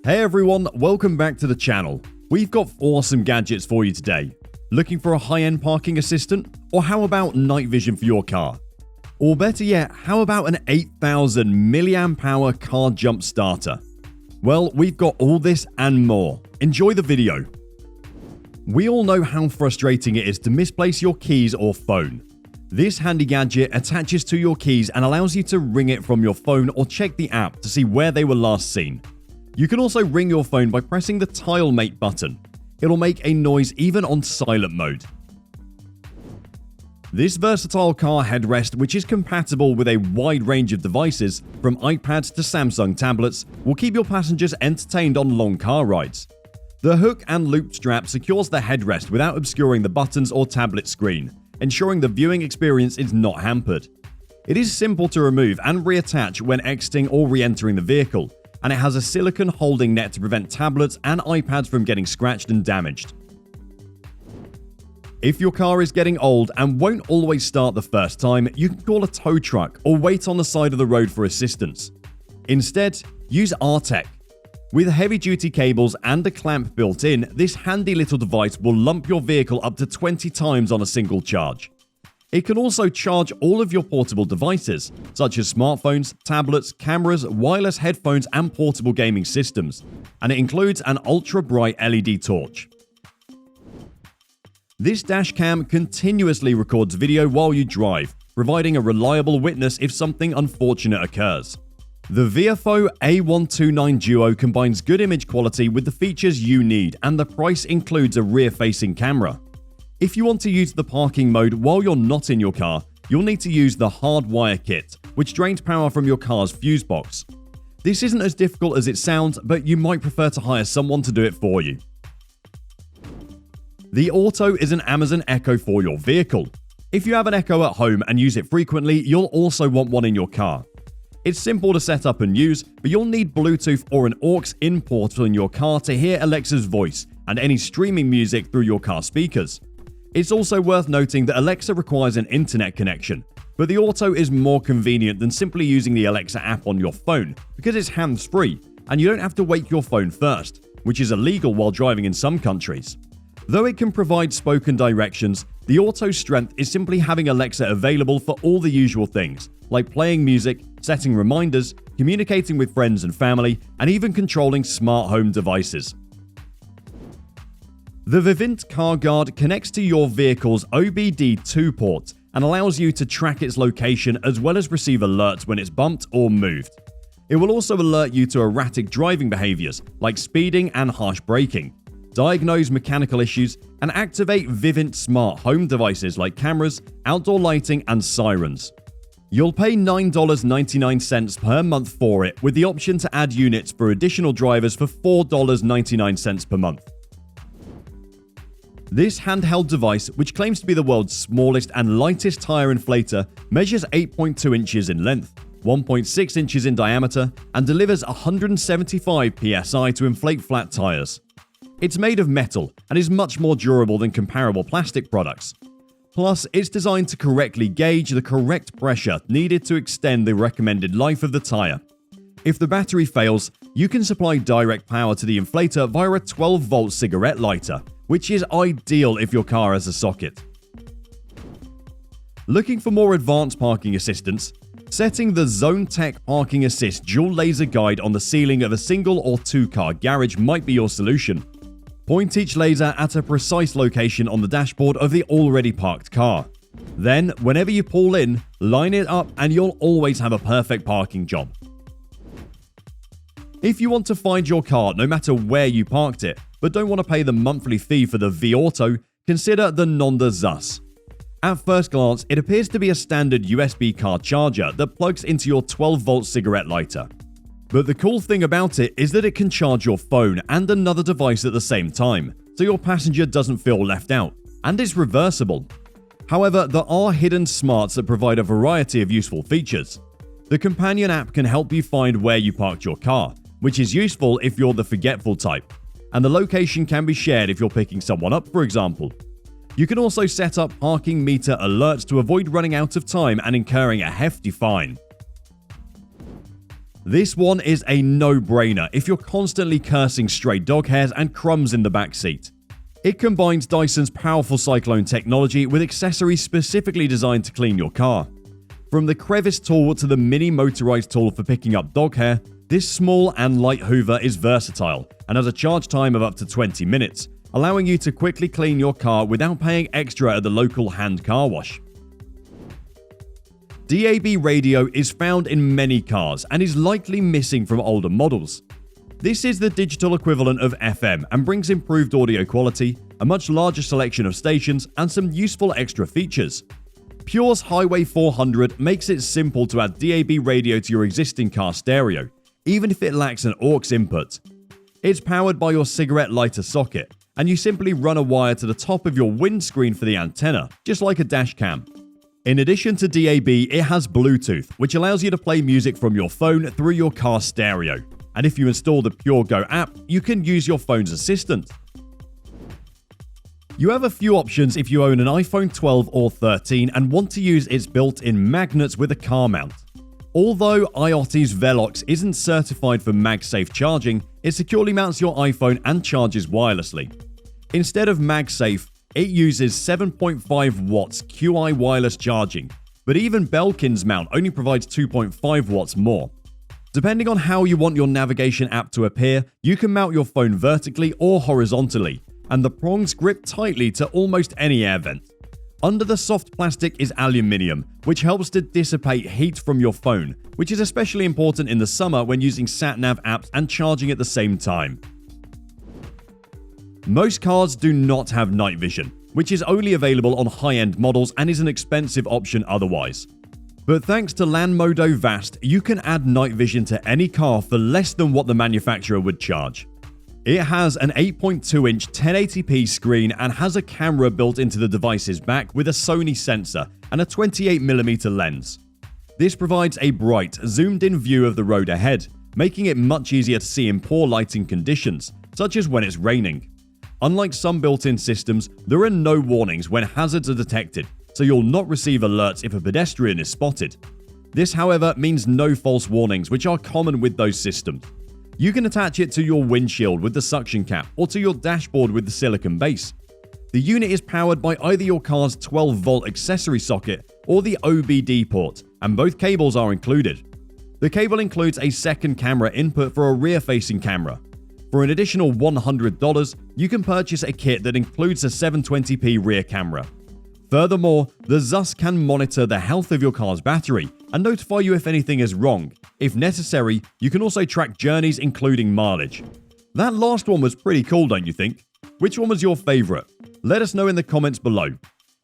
Hey everyone, welcome back to the channel. We've got awesome gadgets for you today. Looking for a high-end parking assistant? Or how about night vision for your car? Or better yet, how about an 8,000 mAh car jump starter? Well, we've got all this and more. Enjoy the video. We all know how frustrating it is to misplace your keys or phone. This handy gadget attaches to your keys and allows you to ring it from your phone or check the app to see where they were last seen. You can also ring your phone by pressing the TileMate button. It'll make a noise even on silent mode. This versatile car headrest, which is compatible with a wide range of devices, from iPads to Samsung tablets, will keep your passengers entertained on long car rides. The hook and loop strap secures the headrest without obscuring the buttons or tablet screen, ensuring the viewing experience is not hampered. It is simple to remove and reattach when exiting or re-entering the vehicle, and it has a silicone holding net to prevent tablets and iPads from getting scratched and damaged. If your car is getting old and won't always start the first time, you can call a tow truck or wait on the side of the road for assistance. Instead, use ARTECK. With heavy-duty cables and a clamp built in, this handy little device will lump your vehicle up to 20 times on a single charge. It can also charge all of your portable devices, such as smartphones, tablets, cameras, wireless headphones, and portable gaming systems, and it includes an ultra-bright LED torch. This dash cam continuously records video while you drive, providing a reliable witness if something unfortunate occurs. The VIOFO A129 Duo combines good image quality with the features you need, and the price includes a rear-facing camera. If you want to use the parking mode while you're not in your car, you'll need to use the hardwire kit, which drains power from your car's fuse box. This isn't as difficult as it sounds, but you might prefer to hire someone to do it for you. The Auto is an Amazon Echo for your vehicle. If you have an Echo at home and use it frequently, you'll also want one in your car. It's simple to set up and use, but you'll need Bluetooth or an aux in port in your car to hear Alexa's voice and any streaming music through your car speakers. It's also worth noting that Alexa requires an internet connection, but the Auto is more convenient than simply using the Alexa app on your phone because it's hands-free and you don't have to wake your phone first, which is illegal while driving in some countries. Though it can provide spoken directions, the Auto's strength is simply having Alexa available for all the usual things, like playing music, setting reminders, communicating with friends and family, and even controlling smart home devices. The VIVINT Car Guard connects to your vehicle's OBD2 port and allows you to track its location as well as receive alerts when it's bumped or moved. It will also alert you to erratic driving behaviors like speeding and harsh braking, diagnose mechanical issues, and activate VIVINT smart home devices like cameras, outdoor lighting, and sirens. You'll pay $9.99 per month for it, with the option to add units for additional drivers for $4.99 per month. This handheld device, which claims to be the world's smallest and lightest tire inflator, measures 8.2 inches in length, 1.6 inches in diameter, and delivers 175 psi to inflate flat tires. It's made of metal and is much more durable than comparable plastic products. Plus, it's designed to correctly gauge the correct pressure needed to extend the recommended life of the tire. If the battery fails, you can supply direct power to the inflator via a 12-volt cigarette lighter, which is ideal if your car has a socket. Looking for more advanced parking assistance? Setting the ZONETECH Parking Assist dual laser guide on the ceiling of a single or two-car garage might be your solution. Point each laser at a precise location on the dashboard of the already parked car. Then, whenever you pull in, line it up and you'll always have a perfect parking job. If you want to find your car no matter where you parked it, but don't want to pay the monthly fee for the vAuto, consider the ZUS. At first glance, it appears to be a standard USB car charger that plugs into your 12-volt cigarette lighter. But the cool thing about it is that it can charge your phone and another device at the same time, so your passenger doesn't feel left out, and it's reversible. However, there are hidden smarts that provide a variety of useful features. The companion app can help you find where you parked your car, which is useful if you're the forgetful type, and the location can be shared if you're picking someone up, for example. You can also set up parking meter alerts to avoid running out of time and incurring a hefty fine. This one is a no-brainer if you're constantly cursing stray dog hairs and crumbs in the backseat. It combines Dyson's powerful cyclone technology with accessories specifically designed to clean your car. From the crevice tool to the mini motorized tool for picking up dog hair, this small and light hoover is versatile and has a charge time of up to 20 minutes, allowing you to quickly clean your car without paying extra at the local hand car wash. DAB radio is found in many cars and is likely missing from older models. This is the digital equivalent of FM and brings improved audio quality, a much larger selection of stations, and some useful extra features. Pure's Highway 400 makes it simple to add DAB radio to your existing car stereo, even if it lacks an aux input. It's powered by your cigarette lighter socket, and you simply run a wire to the top of your windscreen for the antenna, just like a dash cam. In addition to DAB, it has Bluetooth, which allows you to play music from your phone through your car stereo. And if you install the Pure Go app, you can use your phone's assistant. You have a few options if you own an iPhone 12 or 13 and want to use its built-in magnets with a car mount. Although IOTTIE's VELOX isn't certified for MagSafe charging, it securely mounts your iPhone and charges wirelessly. Instead of MagSafe, it uses 7.5 watts QI wireless charging, but even Belkin's mount only provides 2.5 watts more. Depending on how you want your navigation app to appear, you can mount your phone vertically or horizontally, and the prongs grip tightly to almost any air vent. Under the soft plastic is aluminium, which helps to dissipate heat from your phone, which is especially important in the summer when using sat-nav apps and charging at the same time. Most cars do not have night vision, which is only available on high-end models and is an expensive option otherwise. But thanks to Landmodo Vast, you can add night vision to any car for less than what the manufacturer would charge. It has an 8.2-inch 1080p screen and has a camera built into the device's back with a Sony sensor and a 28mm lens. This provides a bright, zoomed-in view of the road ahead, making it much easier to see in poor lighting conditions, such as when it's raining. Unlike some built-in systems, there are no warnings when hazards are detected, so you'll not receive alerts if a pedestrian is spotted. This, however, means no false warnings, which are common with those systems. You can attach it to your windshield with the suction cap or to your dashboard with the silicon base. The unit is powered by either your car's 12-volt accessory socket or the OBD port, and both cables are included. The cable includes a second camera input for a rear-facing camera. For an additional $100, you can purchase a kit that includes a 720p rear camera. Furthermore, the ZUS can monitor the health of your car's battery and notify you if anything is wrong. If necessary, you can also track journeys including mileage. That last one was pretty cool, don't you think? Which one was your favorite? Let us know in the comments below.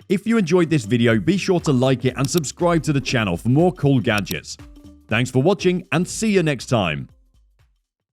If you enjoyed this video, be sure to like it and subscribe to the channel for more cool gadgets. Thanks for watching and see you next time.